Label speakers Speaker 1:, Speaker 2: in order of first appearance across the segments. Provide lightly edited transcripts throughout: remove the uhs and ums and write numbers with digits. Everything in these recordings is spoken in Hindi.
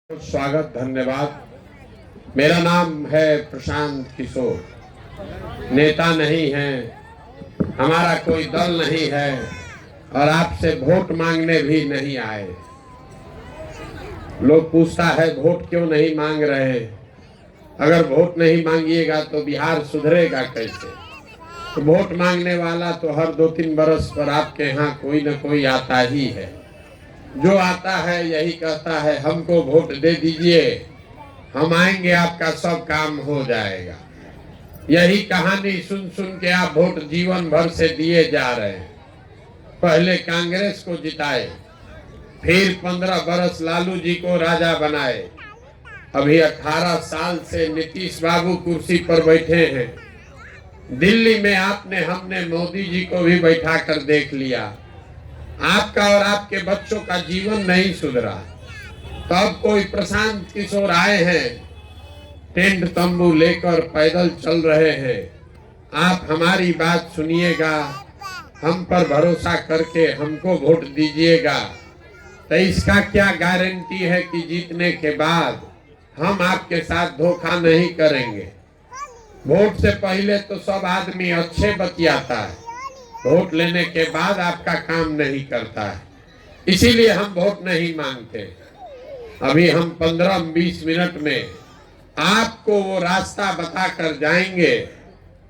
Speaker 1: स्वागत, धन्यवाद। मेरा नाम है प्रशांत किशोर। नेता नहीं है, हमारा कोई दल नहीं है और आपसे वोट मांगने भी नहीं आए। लोग पूछता है वोट क्यों नहीं मांग रहे। अगर वोट नहीं मांगिएगा तो बिहार सुधरेगा कैसे। तो वोट मांगने वाला तो हर 2-3 बरस पर आपके यहाँ कोई न कोई आता ही है। जो आता है यही कहता है हमको वोट दे दीजिए, हम आएंगे, आपका सब काम हो जाएगा। यही कहानी सुन सुन के आप वोट जीवन भर से दिए जा रहे हैं। पहले कांग्रेस को जिताए, फिर 15 बरस लालू जी को राजा बनाए। अभी 18 साल से नीतीश बाबू कुर्सी पर बैठे हैं। दिल्ली में आपने हमने मोदी जी को भी बैठा कर देख लिया। आपका और आपके बच्चों का जीवन नहीं सुधरा। तब कोई प्रशांत किशोर आए हैं, टेंट तंबू लेकर पैदल चल रहे हैं। आप हमारी बात सुनिएगा, हम पर भरोसा करके हमको वोट दीजिएगा। तो इसका क्या गारंटी है कि जीतने के बाद हम आपके साथ धोखा नहीं करेंगे। वोट से पहले तो सब आदमी अच्छे बतियाता है, वोट लेने के बाद आपका काम नहीं करता है। इसीलिए हम वोट नहीं मांगते। अभी हम 15-20 मिनट में आपको वो रास्ता बता कर जाएंगे।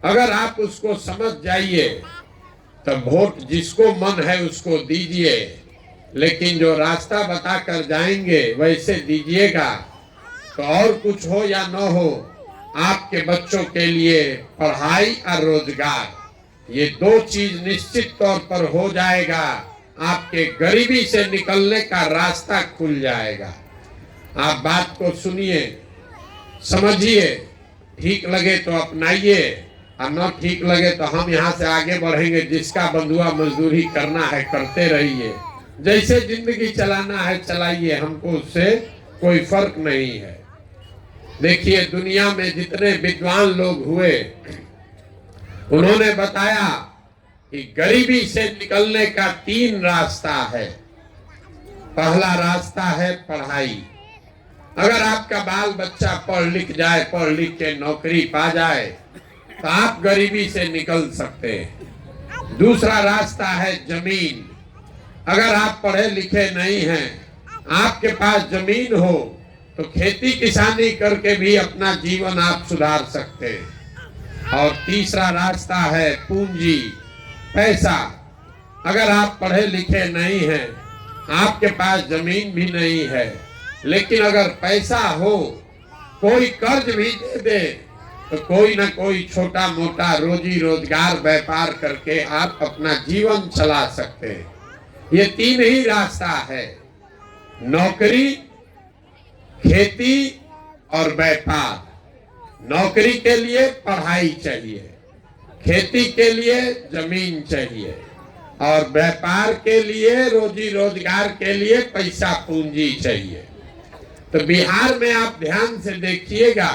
Speaker 1: अगर आप उसको समझ जाइए तो वोट जिसको मन है उसको दीजिए, लेकिन जो रास्ता बता कर जाएंगे वैसे दीजिएगा। तो और कुछ हो या न हो, आपके बच्चों के लिए पढ़ाई और रोजगार, ये 2 चीज निश्चित तौर पर हो जाएगा। आपके गरीबी से निकलने का रास्ता खुल जाएगा। आप बात को सुनिए, समझिए, ठीक लगे तो अपनाइए और न ठीक लगे तो हम यहाँ से आगे बढ़ेंगे। जिसका बंधुआ मजदूरी करना है करते रहिए, जैसे जिंदगी चलाना है चलाइए, हमको उससे कोई फर्क नहीं है। देखिए, दुनिया में जितने विद्वान लोग हुए उन्होंने बताया कि गरीबी से निकलने का 3 रास्ता है। पहला रास्ता है पढ़ाई। अगर आपका बाल बच्चा पढ़ लिख जाए, पढ़ लिख के नौकरी पा जाए तो आप गरीबी से निकल सकते हैं। दूसरा रास्ता है जमीन। अगर आप पढ़े लिखे नहीं हैं, आपके पास जमीन हो तो खेती किसानी करके भी अपना जीवन आप सुधार सकते हैं। और तीसरा रास्ता है पूंजी, पैसा। अगर आप पढ़े लिखे नहीं हैं, आपके पास जमीन भी नहीं है, लेकिन अगर पैसा हो, कोई कर्ज भी दे दे तो कोई ना कोई छोटा मोटा रोजी रोजगार व्यापार करके आप अपना जीवन चला सकते हैं। ये 3 ही रास्ता है, नौकरी, खेती और व्यापार। नौकरी के लिए पढ़ाई चाहिए, खेती के लिए जमीन चाहिए और व्यापार के लिए, रोजी रोजगार के लिए पैसा पूंजी चाहिए। तो बिहार में आप ध्यान से देखिएगा,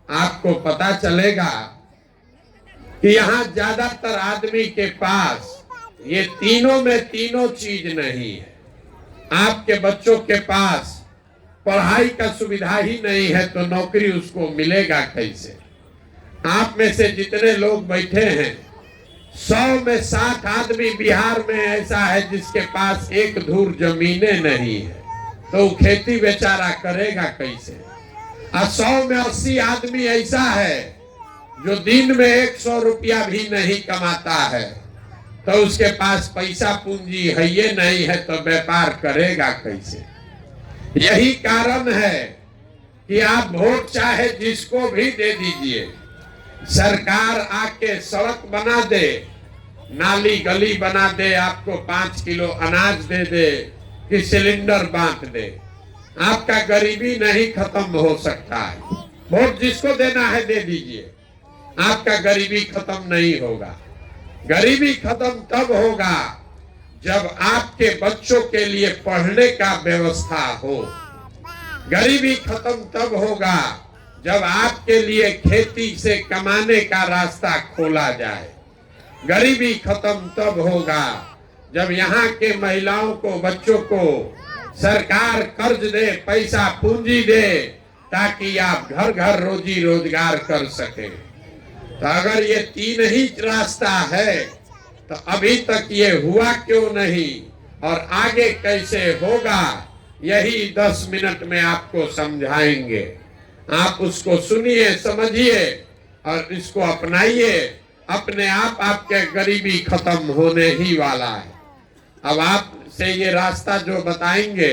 Speaker 1: आपको पता चलेगा कि यहाँ ज्यादातर आदमी के पास ये तीनों में तीनों चीज नहीं है। आपके बच्चों के पास पढ़ाई का सुविधा ही नहीं है तो नौकरी उसको मिलेगा कैसे। आप में से जितने लोग बैठे हैं, 100 में 60 आदमी बिहार में ऐसा है जिसके पास 1 धूर जमीनें नहीं है, तो वो खेती बेचारा करेगा कैसे। और 100 में 80 आदमी ऐसा है जो दिन में 100 रुपया भी नहीं कमाता है, तो उसके पास पैसा पूंजी है ये नहीं है, तो व्यापार करेगा कैसे। यही कारण है कि आप वोट चाहे जिसको भी दे दीजिए, सरकार आके सड़क बना दे, नाली गली बना दे, आपको 5 किलो अनाज दे दे कि सिलेंडर बांट दे, आपका गरीबी नहीं खत्म हो सकता है। वोट जिसको देना है दे दीजिए, आपका गरीबी खत्म नहीं होगा। गरीबी खत्म तब होगा जब आपके बच्चों के लिए पढ़ने का व्यवस्था हो। गरीबी खत्म तब होगा जब आपके लिए खेती से कमाने का रास्ता खोला जाए। गरीबी खत्म तब होगा जब यहाँ के महिलाओं को, बच्चों को सरकार कर्ज दे, पैसा पूंजी दे, ताकि आप घर घर रोजी रोजगार कर सके। तो अगर ये तीन ही रास्ता है तो अभी तक ये हुआ क्यों नहीं और आगे कैसे होगा, यही 10 मिनट में आपको समझाएंगे। आप उसको सुनिए, समझिए और इसको अपनाइए। अपने आप आपके गरीबी खत्म होने ही वाला है। अब आपसे ये रास्ता जो बताएंगे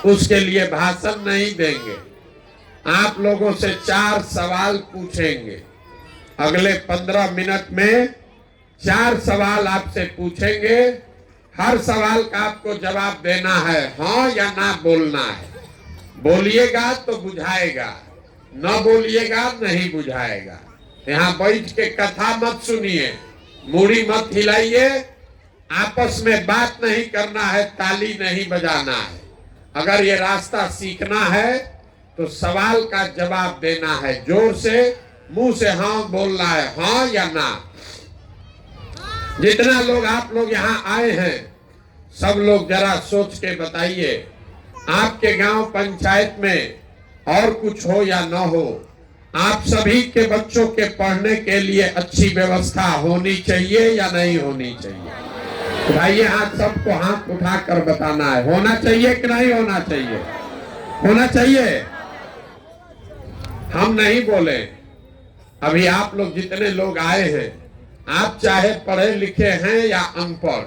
Speaker 1: उसके लिए भाषण नहीं देंगे, आप लोगों से 4 सवाल पूछेंगे। अगले 15 मिनट में 4 सवाल आपसे पूछेंगे। हर सवाल का आपको जवाब देना है, हाँ या ना बोलना है। बोलिएगा तो बुझाएगा, न बोलिएगा नहीं बुझाएगा। यहाँ बैठ के कथा मत सुनिए, मूड़ी मत हिलाइए, आपस में बात नहीं करना है, ताली नहीं बजाना है। अगर ये रास्ता सीखना है तो सवाल का जवाब देना है, जोर से मुंह से हाँ बोलना है, हाँ या ना। जितना लोग आप लोग यहाँ आए हैं सब लोग जरा सोच के बताइए, आपके गांव पंचायत में और कुछ हो या न हो, आप सभी के बच्चों के पढ़ने के लिए अच्छी व्यवस्था होनी चाहिए या नहीं होनी चाहिए? भाई हाथ सबको हाथ उठाकर बताना है, होना चाहिए कि नहीं होना चाहिए? होना चाहिए। हम नहीं बोले। अभी आप लोग जितने लोग आए हैं, आप चाहे पढ़े लिखे हैं या अनपढ़,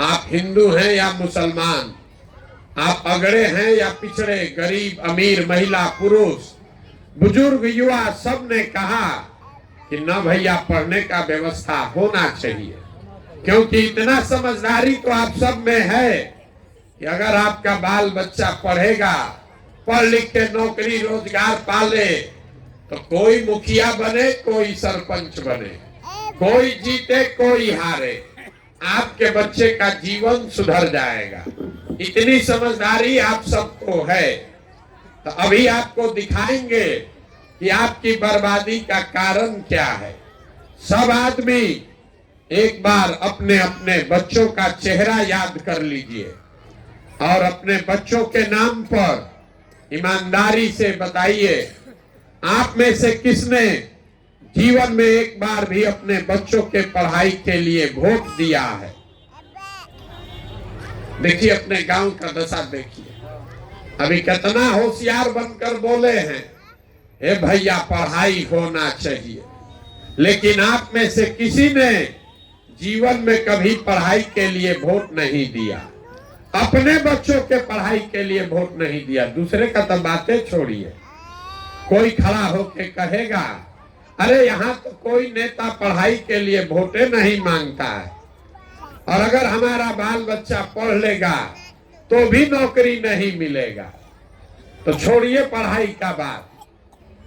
Speaker 1: आप हिंदू हैं या मुसलमान, आप अगड़े हैं या पिछड़े, गरीब अमीर, महिला पुरुष, बुजुर्ग युवा, सब ने कहा कि न भैया पढ़ने का व्यवस्था होना चाहिए। क्योंकि इतना समझदारी तो आप सब में है कि अगर आपका बाल बच्चा पढ़ेगा, पढ़ लिख के नौकरी रोजगार पाले, तो कोई मुखिया बने, कोई सरपंच बने, कोई जीते कोई हारे, आपके बच्चे का जीवन सुधर जाएगा। इतनी समझदारी आप सबको है। तो अभी आपको दिखाएंगे कि आपकी बर्बादी का कारण क्या है। सब आदमी एक बार अपने अपने बच्चों का चेहरा याद कर लीजिए और अपने बच्चों के नाम पर ईमानदारी से बताइए, आप में से किसने जीवन में एक बार भी अपने बच्चों के पढ़ाई के लिए वोट दिया है? देखिए अपने गांव का दशा देखिए, अभी कितना होशियार बनकर बोले हैं, हे भैया पढ़ाई होना चाहिए, लेकिन आप में से किसी ने जीवन में कभी पढ़ाई के लिए वोट नहीं दिया, अपने बच्चों के पढ़ाई के लिए वोट नहीं दिया। दूसरे का तो बातें छोड़िए, कोई खड़ा होके कहेगा अरे यहाँ तो कोई नेता पढ़ाई के लिए वोटे नहीं मांगता है, और अगर हमारा बाल बच्चा पढ़ लेगा तो भी नौकरी नहीं मिलेगा। तो छोड़िए पढ़ाई का बात,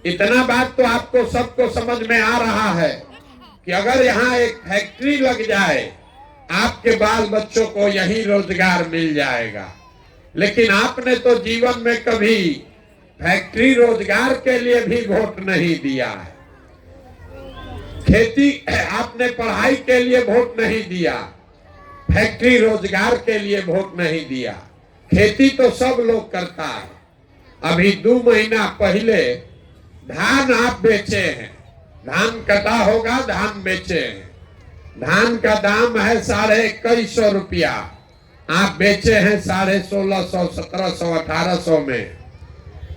Speaker 1: इतना बात तो आपको सबको समझ में आ रहा है कि अगर यहाँ एक फैक्ट्री लग जाए, आपके बाल बच्चों को यही रोजगार मिल जाएगा। लेकिन आपने तो जीवन में कभी फैक्ट्री रोजगार के लिए भी वोट नहीं दिया है। खेती आपने पढ़ाई के लिए वोट नहीं दिया, फैक्ट्री रोजगार के लिए वोट नहीं दिया। खेती तो सब लोग करता है। अभी 2 महीना पहले धान आप बेचे हैं, धान कटा होगा, धान बेचे हैं, धान का दाम है 2150 रुपया, आप बेचे हैं 1650, 1700, 1800 में।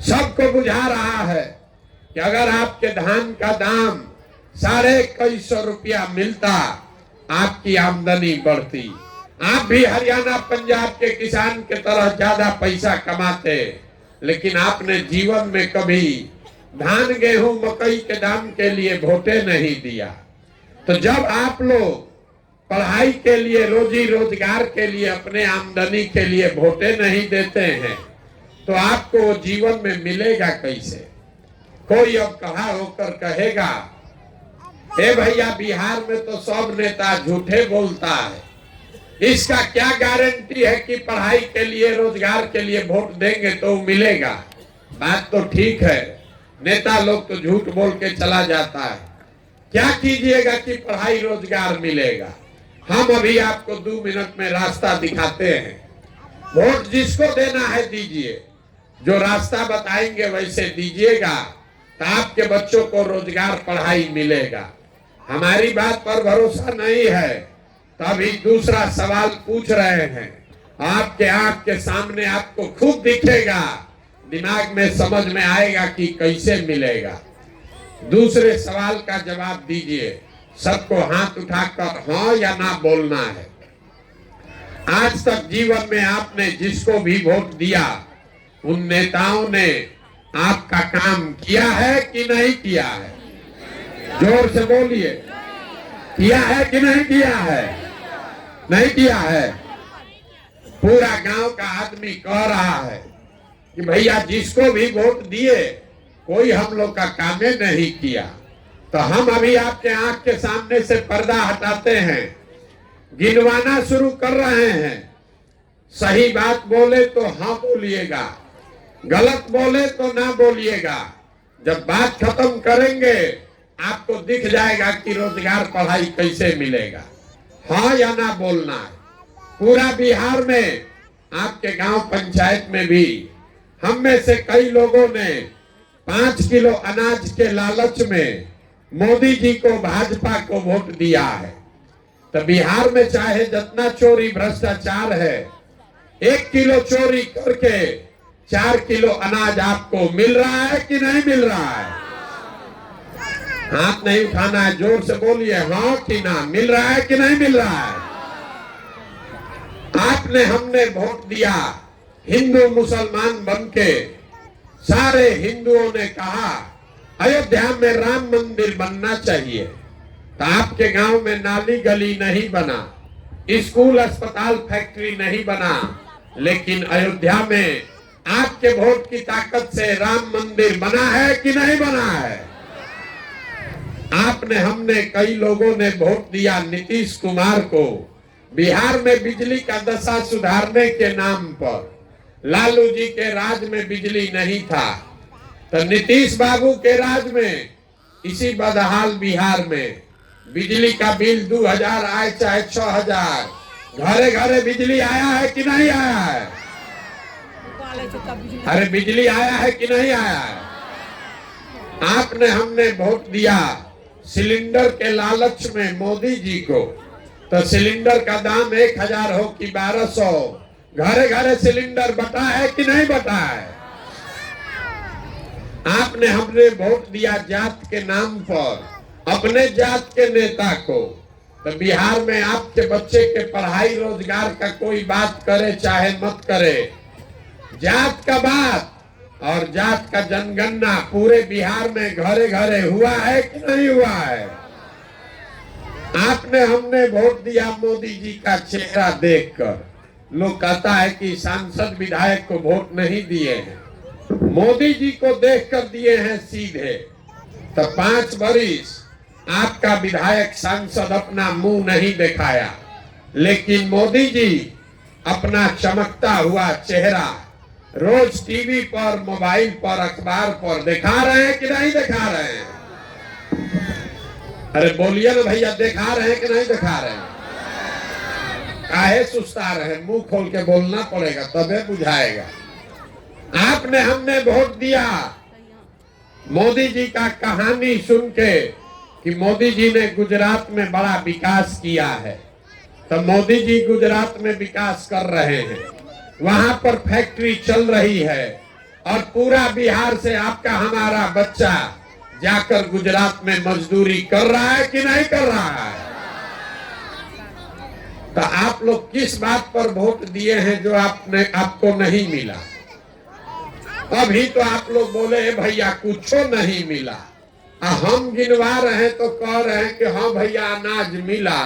Speaker 1: सबको बुझा रहा है कि अगर आपके धान का दाम 2150 रुपया मिलता, आपकी आमदनी बढ़ती, आप भी हरियाणा पंजाब के किसान के तरह ज्यादा पैसा कमाते। लेकिन आपने जीवन में कभी धान गेहूं मकई के दाम के लिए वोटे नहीं दिया। तो जब आप लोग पढ़ाई के लिए, रोजी रोजगार के लिए, अपने आमदनी के लिए वोटे नहीं देते हैं, तो आपको जीवन में मिलेगा कैसे? कोई अब खड़ा होकर कहेगा हे भैया बिहार में तो सब नेता झूठे बोलता है, इसका क्या गारंटी है कि पढ़ाई के लिए, रोजगार के लिए वोट देंगे तो मिलेगा? बात तो ठीक है, नेता लोग तो झूठ बोल के चला जाता है। क्या कीजिएगा कि पढ़ाई रोजगार मिलेगा? हम अभी आपको 2 मिनट में रास्ता दिखाते हैं। वोट जिसको देना है दीजिए, जो रास्ता बताएंगे वैसे दीजिएगा, तो आपके बच्चों को रोजगार पढ़ाई मिलेगा। हमारी बात पर भरोसा नहीं है तो अभी दूसरा सवाल पूछ रहे हैं, आपके आंख के सामने आपको खुद दिखेगा, दिमाग में समझ में आएगा कि कैसे मिलेगा। दूसरे सवाल का जवाब दीजिए, सबको हाथ उठाकर हाँ या ना बोलना है। आज तक जीवन में आपने जिसको भी वोट दिया, उन नेताओं ने आपका काम किया है कि नहीं किया है? जोर से बोलिए, किया है कि नहीं किया है? नहीं किया है। पूरा गांव का आदमी कह रहा है कि भैया जिसको भी वोट दिए कोई हम लोग का काम नहीं किया। तो हम अभी आपके आंख के सामने से पर्दा हटाते हैं, गिनवाना शुरू कर रहे हैं। सही बात बोले तो हाँ बोलिएगा, गलत बोले तो ना बोलिएगा। जब बात खत्म करेंगे आपको दिख जाएगा कि रोजगार पढ़ाई कैसे मिलेगा। हाँ या ना बोलना है। पूरा बिहार में आपके गांव पंचायत में भी हम में से कई लोगों ने 5 किलो अनाज के लालच में मोदी जी को, भाजपा को वोट दिया है। तो बिहार में चाहे जितना चोरी भ्रष्टाचार है, 1 किलो चोरी करके 4 किलो अनाज आपको मिल रहा है कि नहीं मिल रहा है? हाथ नहीं उठाना है, जोर से बोलिए हाँ कि ना। मिल रहा है कि नहीं मिल रहा है? आपने, हमने वोट दिया, हिंदू मुसलमान बनके सारे हिंदुओं ने कहा अयोध्या में राम मंदिर बनना चाहिए। तो आपके गांव में नाली गली नहीं बना, स्कूल अस्पताल फैक्ट्री नहीं बना, लेकिन अयोध्या में आपके वोट की ताकत से राम मंदिर बना है कि नहीं बना है? आपने, हमने, कई लोगों ने वोट दिया नीतीश कुमार को। बिहार में बिजली का दशा सुधारने के नाम पर, लालू जी के राज में बिजली नहीं था, तो नीतीश बाबू के राज में इसी बदहाल बिहार में बिजली का बिल 2000 आए चाहे 6000, घरे घरे बिजली आया है कि नहीं आया है? अरे बिजली आया है कि नहीं आया है? आपने, हमने वोट दिया सिलेंडर के लालच में मोदी जी को। तो सिलेंडर का दाम 1000 हो कि 1200, घरे घरे सिलेंडर बटा है कि नहीं बटा है? आपने, हमने वोट दिया जात के नाम पर अपने जात के नेता को। तो बिहार में आपके बच्चे के पढ़ाई रोजगार का कोई बात करे चाहे मत करे, जात का बात और जात का जनगणना पूरे बिहार में घरे घरे हुआ है कि नहीं हुआ है? आपने, हमने वोट दिया मोदी जी का चेहरा देखकर। लोग कहता है कि सांसद विधायक को वोट नहीं दिए हैं, मोदी जी को देखकर दिए हैं सीधे। तो 5 वर्ष आपका विधायक सांसद अपना मुंह नहीं दिखाया, लेकिन मोदी जी अपना चमकता हुआ चेहरा रोज टीवी पर, मोबाइल पर, अखबार पर दिखा रहे हैं कि नहीं दिखा रहे हैं? अरे बोलिए ना भैया, दिखा रहे हैं कि नहीं दिखा रहे हैं? काहे सुस्ता रहे, मुंह खोल के बोलना पड़ेगा तबे बुझाएगा। आपने, हमने वोट दिया मोदी जी का कहानी सुन के कि मोदी जी ने गुजरात में बड़ा विकास किया है। तो मोदी जी गुजरात में विकास कर रहे हैं, वहां पर फैक्ट्री चल रही है और पूरा बिहार से आपका, हमारा बच्चा जाकर गुजरात में मजदूरी कर रहा है कि नहीं कर रहा है? तो आप लोग किस बात पर वोट दिए हैं जो आपको नहीं मिला? अभी तो आप लोग बोले भैया कुछ नहीं मिला, हम गिनवा रहे तो कह रहे हैं कि हाँ भैया अनाज मिला,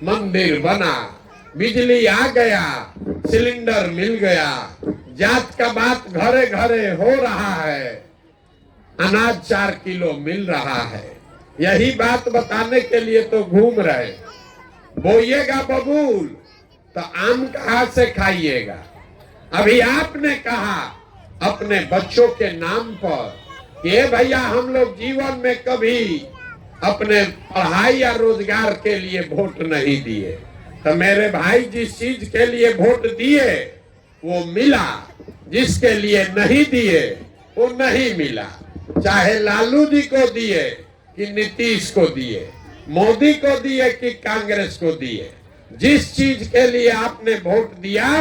Speaker 1: मंदिर बना, बिजली आ गया, सिलेंडर मिल गया, जात का बात घरे घरे हो रहा है, अनाज 4 किलो मिल रहा है। यही बात बताने के लिए तो घूम रहे। बोइएगा बबूल तो आम कहाँ से खाइएगा? अभी आपने कहा अपने बच्चों के नाम पर कि भैया हम लोग जीवन में कभी अपने पढ़ाई या रोजगार के लिए वोट नहीं दिए। तो मेरे भाई जिस चीज के लिए वोट दिए वो मिला, जिसके लिए नहीं दिए वो नहीं मिला। चाहे लालू जी को दिए कि नीतीश को दिए, मोदी को दिए कि कांग्रेस को दिए, जिस चीज के लिए आपने वोट दिया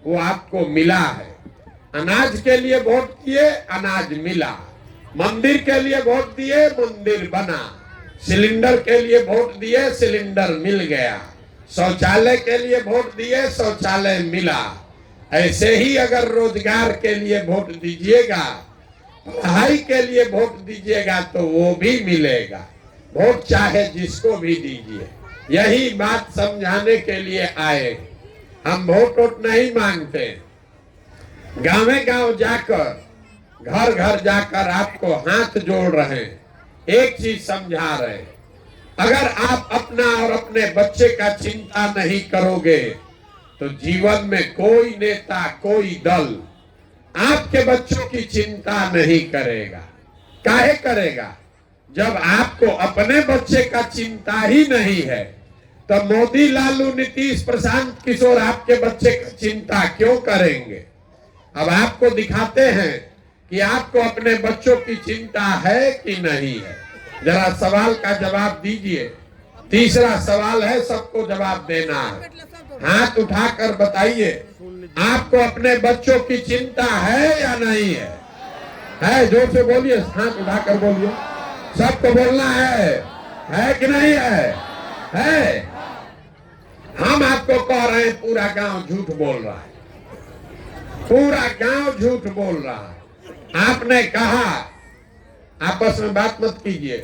Speaker 1: वो आपको मिला है। अनाज के लिए वोट दिए, अनाज मिला। मंदिर के लिए वोट दिए, मंदिर बना। सिलेंडर के लिए वोट दिए, सिलेंडर मिल गया। शौचालय के लिए वोट दिए, शौचालय मिला। ऐसे ही अगर रोजगार के लिए वोट दीजिएगा, पढ़ाई के लिए वोट दीजिएगा तो वो भी मिलेगा। वोट चाहे जिसको भी दीजिए, यही बात समझाने के लिए आए। हम वोट नहीं मांगते, गांवे गांव जाकर, घर घर जाकर आपको हाथ जोड़ रहे हैं, एक चीज समझा रहे हैं। अगर आप अपना और अपने बच्चे का चिंता नहीं करोगे तो जीवन में कोई नेता, कोई दल आपके बच्चों की चिंता नहीं करेगा। काहे करेगा? जब आपको अपने बच्चे का चिंता ही नहीं है तो मोदी, लालू, नीतीश, प्रशांत किशोर आपके बच्चे का चिंता क्यों करेंगे? अब आपको दिखाते हैं कि आपको अपने बच्चों की चिंता है कि नहीं है। जरा सवाल का जवाब दीजिए। तीसरा सवाल है, सबको जवाब देना है। हाथ उठाकर बताइए, आपको अपने बच्चों की चिंता है या नहीं है? है? जोर से बोलिए, हाथ उठाकर बोलिए। सबको बोलना है कि नहीं है? है? हम आपको कह रहे हैं पूरा गांव झूठ बोल रहा है, पूरा गांव झूठ बोल रहा है। आपने कहा, आपस में बात मत कीजिए,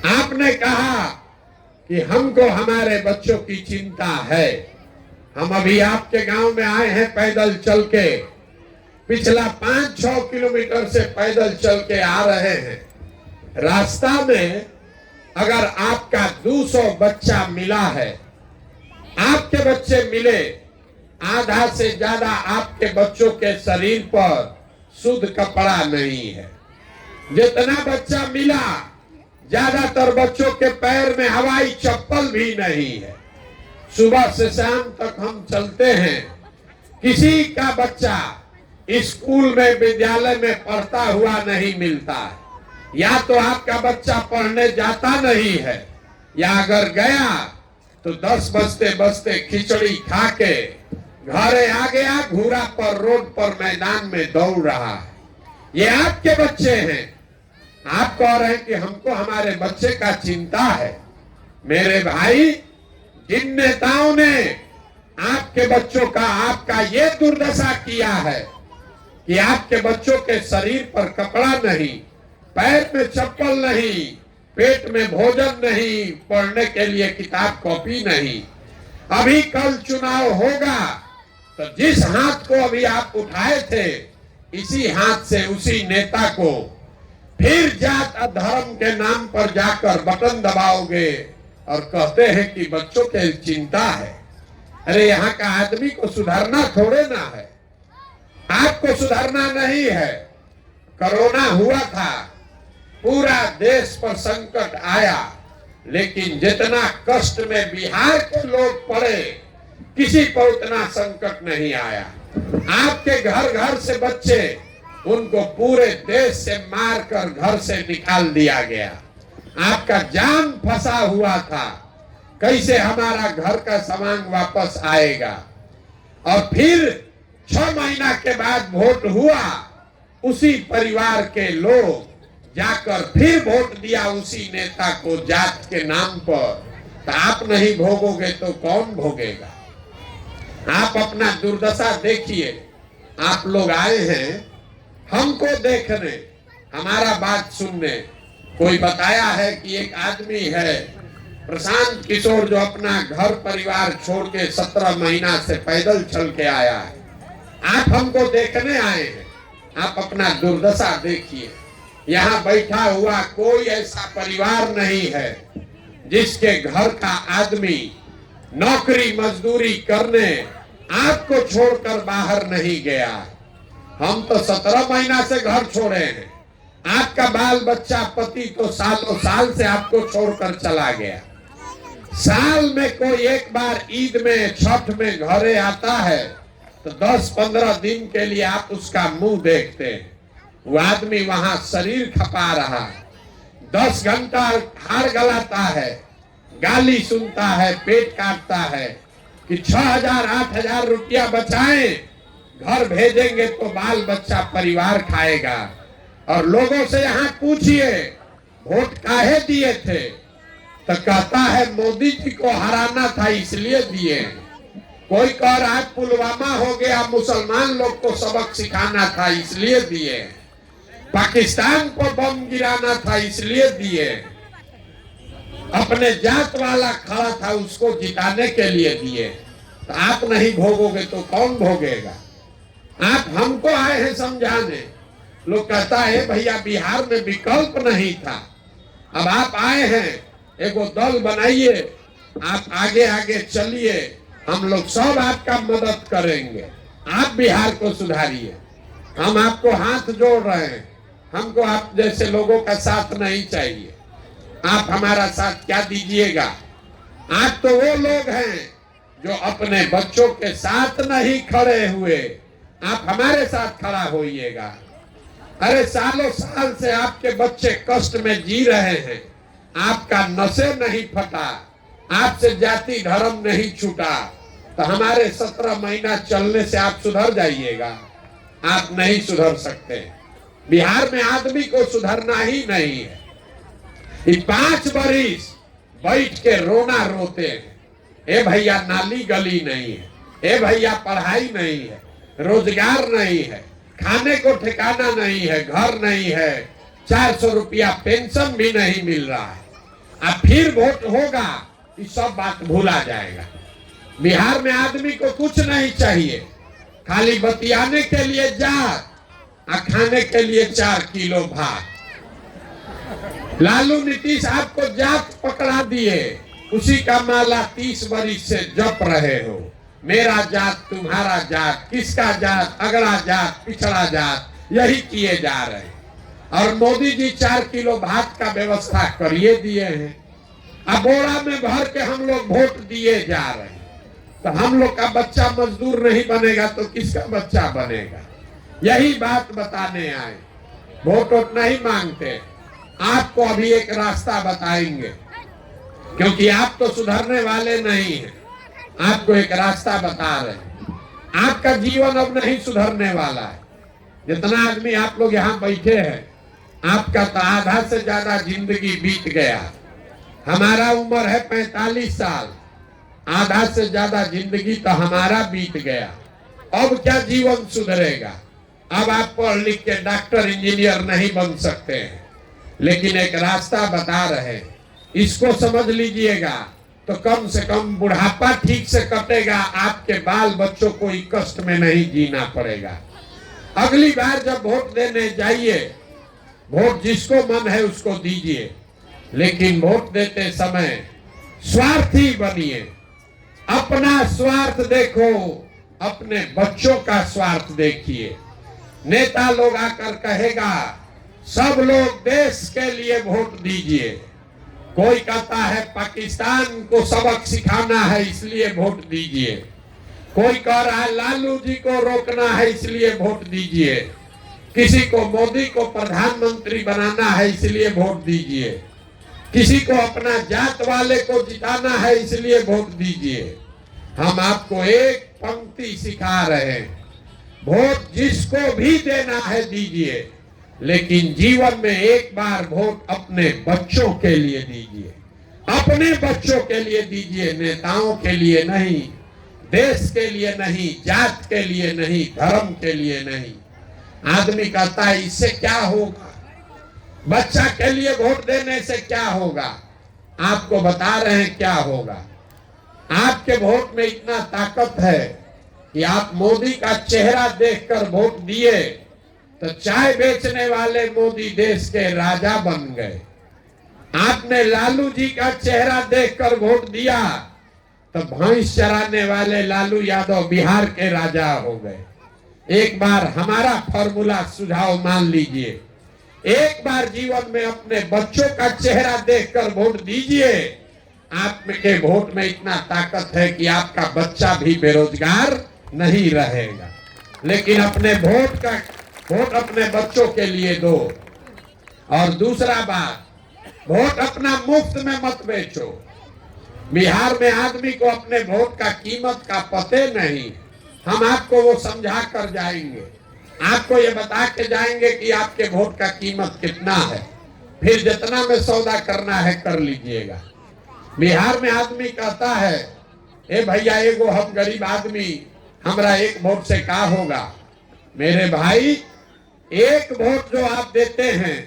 Speaker 1: आपने कहा कि हमको हमारे बच्चों की चिंता है। हम अभी आपके गांव में आए हैं पैदल चल के, पिछला 5-6 किलोमीटर से पैदल चल के आ रहे हैं। रास्ता में अगर आपका 200 बच्चा मिला है, आपके बच्चे मिले, आधा से ज्यादा आपके बच्चों के शरीर पर शुद्ध कपड़ा नहीं है। जितना बच्चा मिला, ज्यादातर बच्चों के पैर में हवाई चप्पल भी नहीं है। सुबह से शाम तक हम चलते हैं, किसी का बच्चा स्कूल में, विद्यालय में पढ़ता हुआ नहीं मिलता है। या तो आपका बच्चा पढ़ने जाता नहीं है, या अगर गया तो 10 बजते बजते खिचड़ी खा के घरे आ गया, घूरा पर, रोड पर, मैदान में दौड़ रहा है। ये आपके बच्चे हैं। आप कह रहे हैं कि हमको हमारे बच्चे का चिंता है। मेरे भाई, जिन नेताओं ने आपके बच्चों का, आपका ये दुर्दशा किया है कि आपके बच्चों के शरीर पर कपड़ा नहीं, पैर में चप्पल नहीं, पेट में भोजन नहीं, पढ़ने के लिए किताब कॉपी नहीं। अभी कल चुनाव होगा तो जिस हाथ को अभी आप उठाए थे, इसी हाथ से उसी नेता को फिर जात और धर्म के नाम पर जाकर बटन दबाओगे और कहते हैं कि बच्चों के चिंता है। अरे यहाँ का आदमी को सुधारना थोड़े ना है, आपको सुधारना नहीं है। कोरोना हुआ था, पूरा देश पर संकट आया, लेकिन जितना कष्ट में बिहार के लोग पड़े, किसी पर उतना संकट नहीं आया। आपके घर घर से बच्चे, उनको पूरे देश से मारकर घर से निकाल दिया गया। आपका जान फंसा हुआ था, कैसे हमारा घर का सामान वापस आएगा। और फिर 6 महीना के बाद वोट हुआ, उसी परिवार के लोग जाकर फिर वोट दिया उसी नेता को जात के नाम पर। तो आप नहीं भोगोगे तो कौन भोगेगा? आप अपना दुर्दशा देखिए। आप लोग आए हैं हमको देखने, हमारा बात सुनने। कोई बताया है कि एक आदमी है प्रशांत किशोर, जो अपना घर परिवार छोड़ के 17 महीना से पैदल चल के आया है। आप हमको देखने आए हैं, आप अपना दुर्दशा देखिए। यहाँ बैठा हुआ कोई ऐसा परिवार नहीं है जिसके घर का आदमी नौकरी मजदूरी करने आपको छोड़कर बाहर नहीं गया। हम तो 17 महीना से घर छोड़े हैं। आपका बाल बच्चा, पति तो सालों साल से आपको छोड़कर चला गया। साल में कोई एक बार ईद में, छठ में घरे आता है, तो 10-15 दिन के लिए आप उसका मुंह देखते हैं, वो आदमी वहां शरीर खपा रहा है, 10 घंटा हार गलाता है, गाली सुनता है, पेट काटता है कि 6,000-8,000 रुपया बचाएं, घर भेजेंगे तो बाल बच्चा परिवार खाएगा। और लोगों से यहाँ पूछिए वोट काहे दिए थे, तो कहता है मोदी जी को हराना था इसलिए दिए। कोई कह रहा है पुलवामा हो गया, मुसलमान लोग को सबक सिखाना था इसलिए दिए, पाकिस्तान को बम गिराना था इसलिए दिए, अपने जात वाला खड़ा था उसको जिताने के लिए दिए। तो आप नहीं भोगोगे तो कौन भोगेगा? आप हमको आए हैं समझाने। लोग कहता है भैया बिहार में विकल्प नहीं था, अब आप आए हैं, एगो दल बनाइए, आप आगे आगे चलिए, हम लोग सब आपका मदद करेंगे, आप बिहार को सुधारिए। हम आपको हाथ जोड़ रहे हैं, हमको आप जैसे लोगों का साथ नहीं चाहिए। आप हमारा साथ क्या दीजिएगा? आप तो वो लोग हैं जो अपने बच्चों के साथ नहीं खड़े हुए, आप हमारे साथ खड़ा होइएगा। अरे सालों साल से आपके बच्चे कष्ट में जी रहे हैं, आपका नशे नहीं फटा, आपसे जाति धर्म नहीं छूटा, तो हमारे 17 महीना चलने से आप सुधर जाइएगा? आप नहीं सुधर सकते। बिहार में आदमी को सुधरना ही नहीं है। 5 बरिस बैठ के रोना रोते हैं, ए भैया नाली गली नहीं है, ए भैया पढ़ाई नहीं है, रोजगार नहीं है, खाने को ठिकाना नहीं है, घर नहीं है, 400 रुपया पेंशन भी नहीं मिल रहा है। अब फिर वोट होगा, ये सब बात भूला जाएगा। बिहार में आदमी को कुछ नहीं चाहिए, खाली बतियाने के लिए जात और खाने के लिए 4 किलो भात। लालू नीतीश आपको जात पकड़ा दिए, उसी का माला 30 बरिस से जप रहे हो। मेरा जात, तुम्हारा जात, किसका जात, अगड़ा जात, पिछड़ा जात, यही किए जा रहे। और मोदी जी 4 किलो भात का व्यवस्था करिए दिए हैं। अब बोरा में भर के हम लोग वोट दिए जा रहे हैं, तो हम लोग का बच्चा मजदूर नहीं बनेगा तो किसका बच्चा बनेगा? यही बात बताने आए। वोट नहीं मांगते, आपको अभी एक रास्ता बताएंगे, क्योंकि आप तो सुधरने वाले नहीं हैं। आपको एक रास्ता बता रहे हैं, आपका जीवन अब नहीं सुधरने वाला है। जितना आदमी आप लोग यहाँ बैठे हैं, आपका तो आधा से ज्यादा जिंदगी बीत गया। हमारा उम्र है 45 साल, आधा से ज्यादा जिंदगी तो हमारा बीत गया। अब क्या जीवन सुधरेगा? अब आप पढ़ लिख के डॉक्टर इंजीनियर नहीं बन सकते हैं, लेकिन एक रास्ता बता रहे, इसको समझ लीजिएगा तो कम से कम बुढ़ापा ठीक से कटेगा, आपके बाल बच्चों को कष्ट में नहीं जीना पड़ेगा। अगली बार जब वोट देने जाइए, वोट जिसको मन है उसको दीजिए, लेकिन वोट देते समय स्वार्थी बनिए। अपना स्वार्थ देखो, अपने बच्चों का स्वार्थ देखिए। नेता लोग आकर कहेगा सब लोग देश के लिए वोट दीजिए, कोई कहता है पाकिस्तान को सबक सिखाना है इसलिए वोट दीजिए, कोई कह रहा है लालू जी को रोकना है इसलिए वोट दीजिए, किसी को मोदी को प्रधानमंत्री बनाना है इसलिए वोट दीजिए, किसी को अपना जात वाले को जिताना है इसलिए वोट दीजिए। हम आपको एक पंक्ति सिखा रहे हैं, वोट जिसको भी देना है दीजिए, लेकिन जीवन में एक बार वोट अपने बच्चों के लिए दीजिए। अपने बच्चों के लिए दीजिए, नेताओं के लिए नहीं, देश के लिए नहीं, जात के लिए नहीं, धर्म के लिए नहीं। आदमी कहता है इससे क्या होगा, बच्चा के लिए वोट देने से क्या होगा? आपको बता रहे हैं क्या होगा। आपके वोट में इतना ताकत है कि आप मोदी का चेहरा देखकर वोट दिए तो चाय बेचने वाले मोदी देश के राजा बन गए। आपने लालू जी का चेहरा देखकर वोट दिया तो भैंस चराने वाले लालू यादव बिहार के राजा हो गए। एक बार हमारा फॉर्मूला सुझाव मान लीजिए, एक बार जीवन में अपने बच्चों का चेहरा देखकर वोट दीजिए। आपके वोट में इतना ताकत है कि आपका बच्चा भी बेरोजगार नहीं रहेगा। लेकिन अपने वोट अपने बच्चों के लिए दो। और दूसरा बात, वोट अपना मुफ्त में मत बेचो। बिहार में आदमी को अपने वोट का कीमत का पते नहीं। हम आपको वो समझा कर जाएंगे, आपको ये बता के जाएंगे कि आपके वोट का कीमत कितना है, फिर जितना में सौदा करना है कर लीजिएगा। बिहार में आदमी कहता है, ए भैया एगो हम गरीब आदमी, हमरा एक वोट से क्या होगा। मेरे भाई, एक वोट जो आप देते हैं,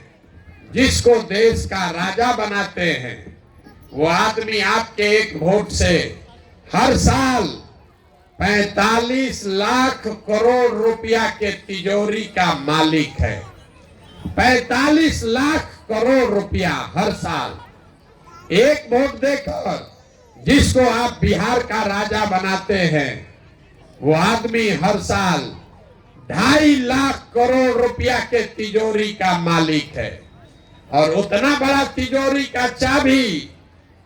Speaker 1: जिसको देश का राजा बनाते हैं, वो आदमी आपके एक वोट से हर साल 45 लाख करोड़ रुपया के तिजोरी का मालिक है। 45 लाख करोड़ रुपया हर साल। एक वोट देकर जिसको आप बिहार का राजा बनाते हैं, वो आदमी हर साल 2.5 लाख करोड़ रुपया के तिजोरी का मालिक है। और उतना बड़ा तिजोरी का चाबी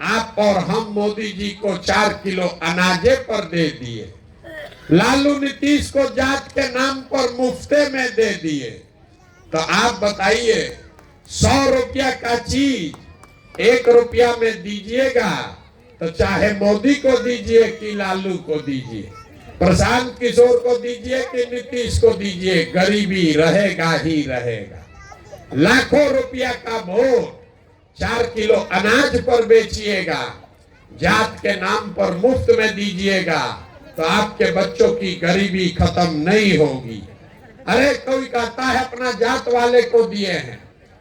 Speaker 1: आप और हम मोदी जी को 4 किलो अनाजे पर दे दिए, लालू नीतीश को जात के नाम पर मुफ्ते में दे दिए। तो आप बताइए, 100 रुपया का चीज 1 रुपया में दीजिएगा तो चाहे मोदी को दीजिए कि लालू को दीजिए, प्रशांत किशोर को दीजिए कि नीतीश को दीजिए, गरीबी रहेगा ही रहेगा। लाखों रुपया का वोट 4 किलो अनाज पर बेचिएगा, जात के नाम पर मुफ्त में दीजिएगा, तो आपके बच्चों की गरीबी खत्म नहीं होगी। अरे कोई कहता है अपना जात वाले को दिए हैं।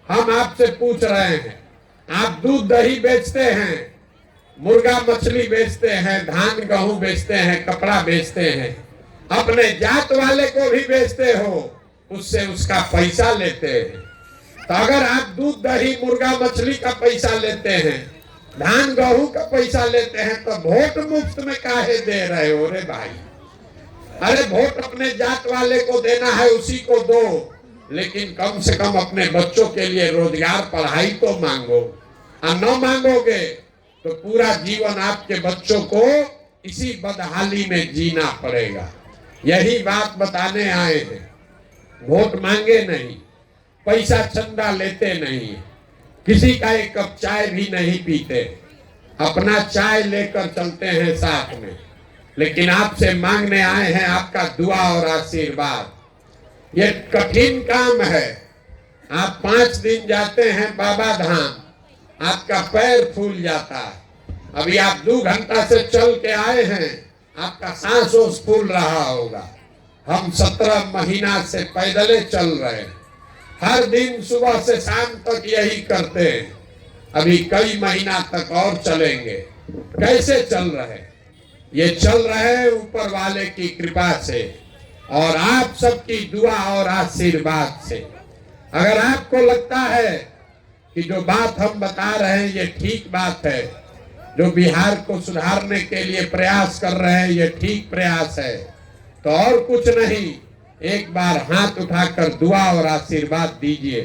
Speaker 1: हम आपसे पूछ रहे हैं, आप दूध दही बेचते हैं, मुर्गा मछली बेचते हैं, धान गेहूं बेचते हैं, कपड़ा बेचते हैं, अपने जात वाले को भी बेचते हो, उससे उसका पैसा लेते हैं। तो अगर आप दूध दही मुर्गा मछली का पैसा लेते हैं, धान गेहूं का पैसा लेते हैं, तो वोट मुफ्त में काहे दे रहे हो रे भाई। अरे वोट अपने जात वाले को देना है, उसी को दो, लेकिन कम से कम अपने बच्चों के लिए रोजगार पढ़ाई तो मांगो। और न मांगोगे तो पूरा जीवन आपके बच्चों को इसी बदहाली में जीना पड़ेगा। यही बात बताने आए हैं। वोट मांगे नहीं, पैसा चंदा लेते नहीं, किसी का एक कप चाय भी नहीं पीते, अपना चाय लेकर चलते हैं साथ में। लेकिन आपसे मांगने आए हैं आपका दुआ और आशीर्वाद। ये कठिन काम है। आप 5 दिन जाते हैं बाबा धाम, आपका पैर फूल जाता है। अभी आप 2 घंटा से चल के आए हैं, आपका सांस ओस फूल रहा होगा। हम 17 महीना से पैदले चल रहे हैं, हर दिन सुबह से शाम तक यही करते हैं। अभी कई महीना तक और चलेंगे। कैसे चल रहे? ये चल रहे हैं ऊपर वाले की कृपा से और आप सबकी दुआ और आशीर्वाद से। अगर आपको लगता है कि जो बात हम बता रहे हैं ये ठीक बात है, जो बिहार को सुधारने के लिए प्रयास कर रहे हैं ये ठीक प्रयास है, तो और कुछ नहीं, एक बार हाथ उठाकर दुआ और आशीर्वाद दीजिए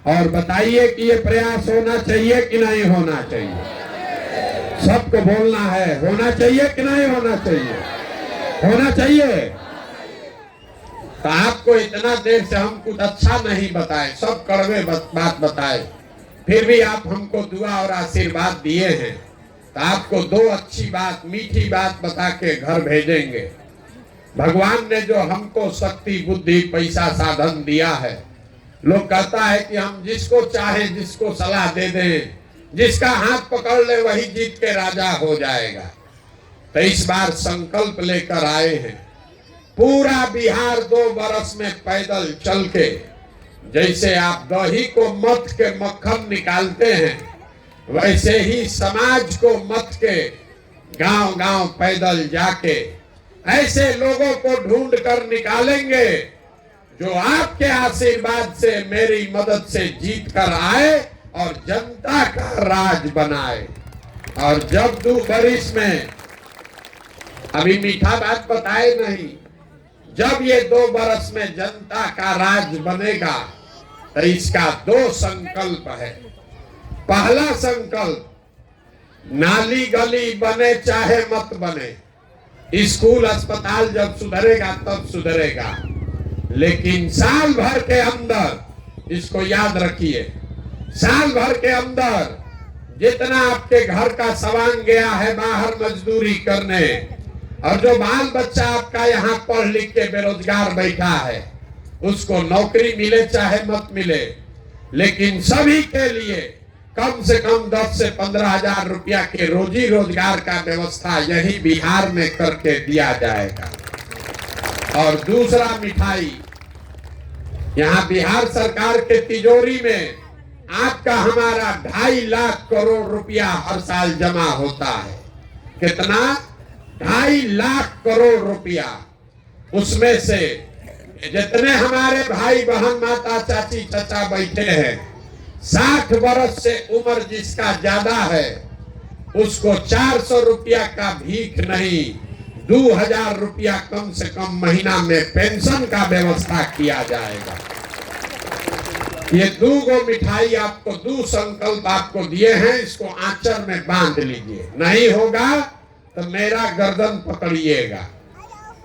Speaker 1: और बताइए कि ये प्रयास होना चाहिए कि नहीं होना चाहिए। सबको बोलना है, होना चाहिए कि नहीं होना चाहिए। होना चाहिए। तो आपको इतना देर से हम कुछ अच्छा नहीं बताए, सब कड़वे बात बताए, फिर भी आप हमको दुआ और आशीर्वाद दिए हैं। तो आपको 2 अच्छी बात, मीठी बात बता के घर भेजेंगे। भगवान ने जो हमको शक्ति बुद्धि पैसा साधन दिया है, लोग कहता है कि हम जिसको चाहे जिसको सलाह दे दें, जिसका हाथ पकड़ ले वही जीत के राजा हो जाएगा। तो इस बार संकल्प लेकर आए हैं, पूरा बिहार 2 बरस में पैदल चल के, जैसे आप दही को मथ के मक्खन निकालते हैं, वैसे ही समाज को मथ के गांव गांव पैदल जाके ऐसे लोगों को ढूंढ कर निकालेंगे जो आपके आशीर्वाद से, मेरी मदद से जीत कर आए और जनता का राज बनाए। और जब 2 बरिस में, अभी मीठा बात बताए नहीं, जब ये 2 बरस में जनता का राज बनेगा तो इसका 2 संकल्प है। पहला संकल्प, नाली गली बने चाहे मत बने, स्कूल अस्पताल जब सुधरेगा तब सुधरेगा, लेकिन साल भर के अंदर इसको याद रखिए, साल भर के अंदर जितना आपके घर का सामान गया है बाहर मजदूरी करने, और जो बाल बच्चा आपका यहाँ पढ़ लिख के बेरोजगार बैठा है, उसको नौकरी मिले चाहे मत मिले, लेकिन सभी के लिए कम से कम 10 से 15 हजार रुपया के रोजी रोजगार का व्यवस्था यही बिहार में करके दिया जाएगा। और दूसरा मिठाई, यहाँ बिहार सरकार के तिजोरी में आपका हमारा 2.5 लाख करोड़ रुपया हर साल जमा होता है। कितना? 2.5 लाख करोड़ रुपया। उसमें से जितने हमारे भाई बहन माता चाची चाचा बैठे हैं, 60 वर्ष से उम्र जिसका ज्यादा है, उसको 400 रुपया का भीख नहीं, 2000 रुपया कम से कम महीना में पेंशन का व्यवस्था किया जाएगा। ये 2 गो मिठाई आपको, 2 संकल्प आपको दिए हैं, इसको आंचल में बांध लीजिए। नहीं होगा तो मेरा गर्दन पकड़िएगा।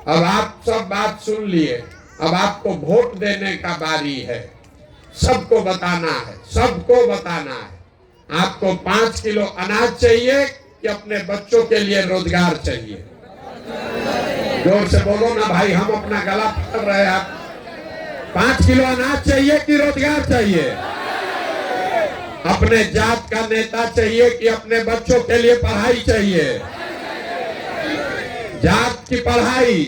Speaker 1: अब आप सब बात सुन लिए, अब आपको वोट देने का बारी है। सबको बताना है, सबको बताना है। आपको 5 किलो अनाज चाहिए कि अपने बच्चों के लिए रोजगार चाहिए? जोर से बोलो ना भाई, हम अपना गला पकड़ रहे हैं। आप 5 किलो अनाज चाहिए कि रोजगार चाहिए? अपने जात का नेता चाहिए कि अपने बच्चों के लिए पढ़ाई चाहिए? जात की पढ़ाई,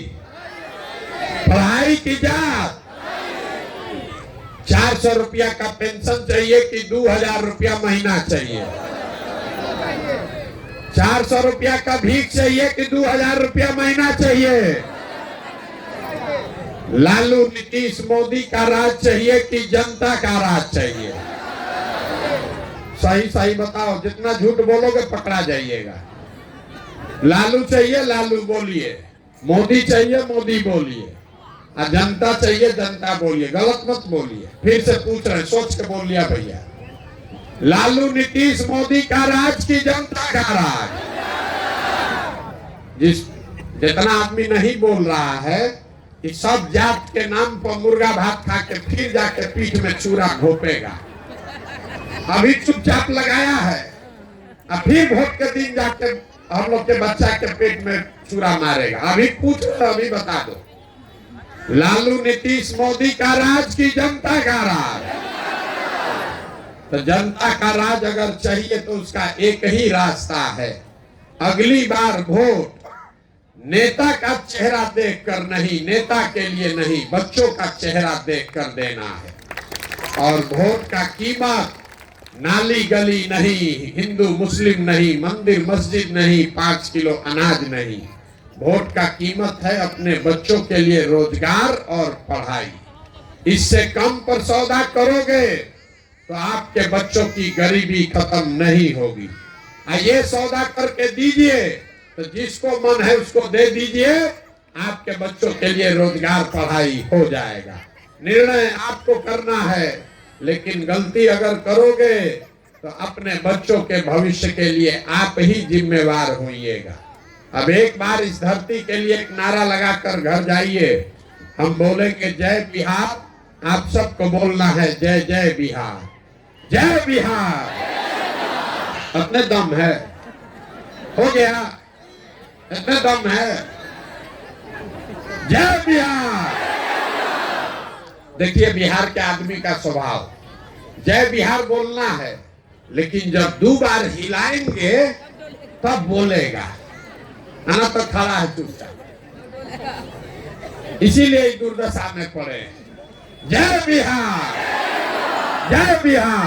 Speaker 1: पढ़ाई की जात। 400 रुपया का पेंशन चाहिए कि 2000 रुपया महीना चाहिए? 400 रुपया का भीख चाहिए कि 2000 रुपया महीना चाहिए? लालू नीतीश मोदी का राज चाहिए कि जनता का राज चाहिए? सही सही बताओ, जितना झूठ बोलोगे पकड़ा जाइएगा। लालू चाहिए लालू बोलिए, मोदी चाहिए मोदी बोलिए, और जनता चाहिए जनता बोलिए। गलत मत बोलिए, फिर से पूछ रहे, सोच के बोल लिया भैया। लालू नीतीश मोदी का राज की जनता का राज? जितना आदमी नहीं बोल रहा है कि सब जात के नाम पर मुर्गा भात खा के फिर जाके पीठ में चूरा घोपेगा। अभी चुपचाप लगाया है, अब फिर वोट के दिन जाके हम लोग के बच्चा के पेट में चूरा मारेगा। अभी पूछ लो, अभी बता दो। लालू नीतीश मोदी का राज की जनता का राज? तो जनता का राज अगर चाहिए तो उसका एक ही रास्ता है, अगली बार वोट नेता का चेहरा देखकर नहीं, नेता के लिए नहीं, बच्चों का चेहरा देखकर देना है। और वोट का कीमत नाली गली नहीं, हिंदू मुस्लिम नहीं, मंदिर मस्जिद नहीं, 5 किलो अनाज नहीं। वोट का कीमत है अपने बच्चों के लिए रोजगार और पढ़ाई। इससे कम पर सौदा करोगे तो आपके बच्चों की गरीबी खत्म नहीं होगी। ये सौदा करके दीजिए, तो जिसको मन है उसको दे दीजिए, आपके बच्चों के लिए रोजगार पढ़ाई हो जाएगा। निर्णय आपको करना है, लेकिन गलती अगर करोगे तो अपने बच्चों के भविष्य के लिए आप ही जिम्मेवार होइएगा। अब एक बार इस धरती के लिए एक नारा लगाकर घर जाइए। हम बोलेंगे जय बिहार, आप सबको बोलना है जय जय बिहार, जय बिहार। अपने दम है, हो गया, इतने दम है, जय बिहार। देखिए बिहार के आदमी का स्वभाव, जय बिहार बोलना है, लेकिन जब 2 बार हिलाएंगे तब बोलेगा, आना तो खड़ा है चुपचाप। इसीलिए दुर्दशा में पड़े। जय बिहार, जय बिहार।